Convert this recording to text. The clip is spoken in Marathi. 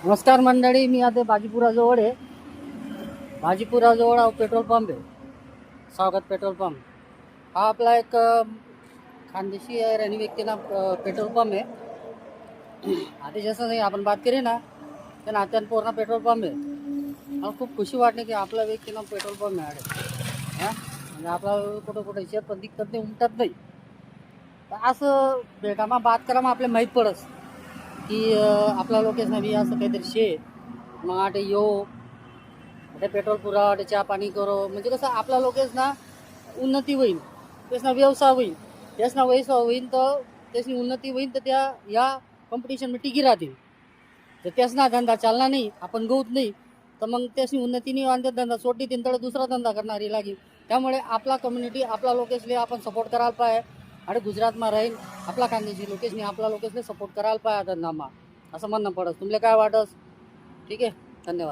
नमस्कार मंडळी, मी आता बाजीपुराजवळ आहे. बाजीपुराजवळ हा पेट्रोल पंप आहे, स्वागत पेट्रोल पंप. हा आपला एक खानदेशी रहने व्यक्ति ना पेट्रोल पंप है. आधी जसं नाही आपण बात करी ना त्या नात्यानं पूर्ण पेट्रोल पंप आहे. मला खूप खुशी वाटते की आपला व्यक्ती ना पेट्रोल पंप मिळाले. म्हणजे आपला कुठं कुठं शेत पण दिक्कत नाही, उमटत नाही. तर असं भेटामा बात करामा आपल्याला माहीत पडस की आपला लोकेश बी असं काहीतरी शे मग आटे यो ते पेट्रोल पुरा ते चहा पाणी करो, म्हणजे कसं आपला लोकेश ना उन्नती होईल, तेच ना व्यवसाय होईल, तेच ना व्यवसाय होईल तर त्याची उन्नती होईल, तर त्या या कॉम्पिटिशन टिकी राहतील. जर त्याच ना धंदा चालला नाही, आपण गौत नाही, तर मग त्याची उन्नती नाही आणि धंदा सोडली तीन तर दुसरा धंदा करणारी लागेल. त्यामुळे आपला कम्युनिटी आपला लोकेशले आपण सपोर्ट करायला पाहिजे. आणि गुजरातમાં राहील आपला खानदेशी लोकेशने आपला लोकेशने सपोर्ट करायला पाहिजे धंदामा, असं म्हणणं पडत. तुमले काय वाटस? ठीक आहे, धन्यवाद.